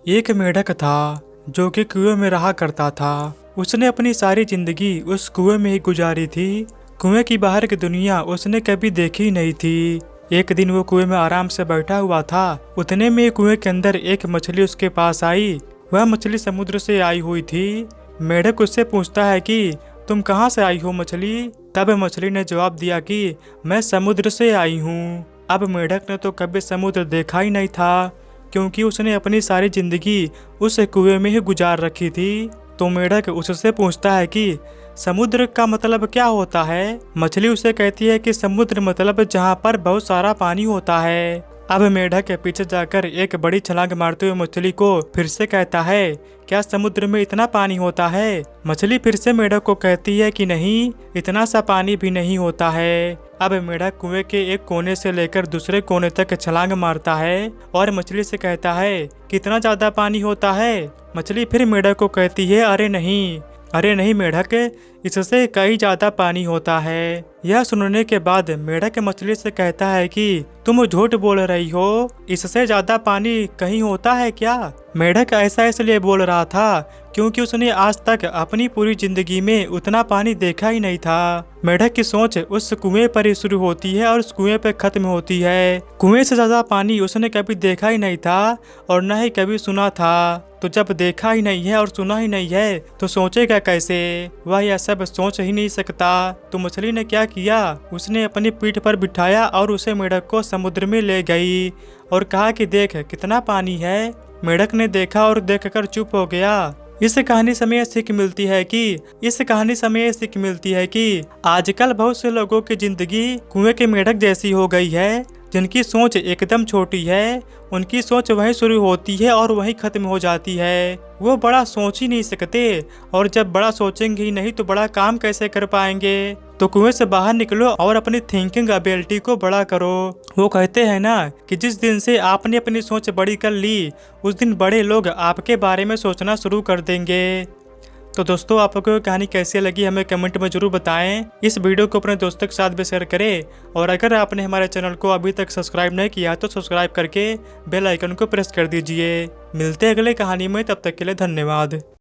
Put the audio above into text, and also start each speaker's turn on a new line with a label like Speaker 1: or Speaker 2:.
Speaker 1: एक मेढक था जो कि कुएं में रहा करता था। उसने अपनी सारी जिंदगी उस कुएं में ही गुजारी थी। कुएं की बाहर की दुनिया उसने कभी देखी नहीं थी। एक दिन वो कुएं में आराम से बैठा हुआ था। उतने में कुएं के अंदर एक मछली उसके पास आई। वह मछली समुद्र से आई हुई थी। मेढक उससे पूछता है कि तुम कहाँ से आई हो मछली? तब मछली ने जवाब दिया कि मैं समुद्र से आई हूँ। अब मेढक ने तो कभी समुद्र देखा ही नहीं था, क्योंकि उसने अपनी सारी जिंदगी उस कुएं में ही गुजार रखी थी। तो मेढक उससे पूछता है कि समुद्र का मतलब क्या होता है? मछली उसे कहती है कि समुद्र मतलब जहाँ पर बहुत सारा पानी होता है। अब मेढक के पीछे जाकर एक बड़ी छलांग मारते हुए मछली को फिर से कहता है, क्या समुद्र में इतना पानी होता है? मछली फिर से मेढक को कहती है कि नहीं, इतना सा पानी भी नहीं होता है। अब मेढक कुएं के एक कोने से लेकर दूसरे कोने तक छलांग मारता है और मछली से कहता है, कितना ज्यादा पानी होता है? मछली फिर मेढक को कहती है, अरे नहीं मेढक, इससे कई ज्यादा पानी होता है। यह सुनने के बाद मेढक मछली से कहता है कि तुम झूठ बोल रही हो, इससे ज्यादा पानी कहीं होता है क्या? मेढक ऐसा इसलिए बोल रहा था क्योंकि उसने आज तक अपनी पूरी जिंदगी में उतना पानी देखा ही नहीं था। मेढक की सोच उस कुएं पर ही शुरू होती है और उस कुएं पर खत्म होती है। कुएं से ज्यादा पानी उसने कभी देखा ही नहीं था और न ही कभी सुना था। तो जब देखा ही नहीं है और सुना ही नहीं है तो सोचेगा कैसे? वह यह सब सोच ही नहीं सकता। तो मछली ने क्या किया, उसने अपनी पीठ पर बिठाया और उसे मेढक को समुद्र में ले गई और कहा कि देख कितना पानी है। मेढक ने देखा और देखकर चुप हो गया। इस कहानी से हमें सीख मिलती है कि आजकल बहुत से लोगों की जिंदगी कुएं के मेढक जैसी हो गई है। जिनकी सोच एकदम छोटी है, उनकी सोच वहीं शुरू होती है और वहीं खत्म हो जाती है। वो बड़ा सोच ही नहीं सकते और जब बड़ा सोचेंगे ही नहीं तो बड़ा काम कैसे कर पाएंगे? तो कुएं से बाहर निकलो और अपनी थिंकिंग एबिलिटी को बड़ा करो। वो कहते हैं ना कि जिस दिन से आपने अपनी सोच बड़ी कर ली, उस दिन बड़े लोग आपके बारे में सोचना शुरू कर देंगे। तो दोस्तों, आपको ये कहानी कैसी लगी हमें कमेंट में जरूर बताएं। इस वीडियो को अपने दोस्तों के साथ भी शेयर करें और अगर आपने हमारे चैनल को अभी तक सब्सक्राइब नहीं किया तो सब्सक्राइब करके बेल आइकन को प्रेस कर दीजिए। मिलते हैं अगले कहानी में, तब तक के लिए धन्यवाद।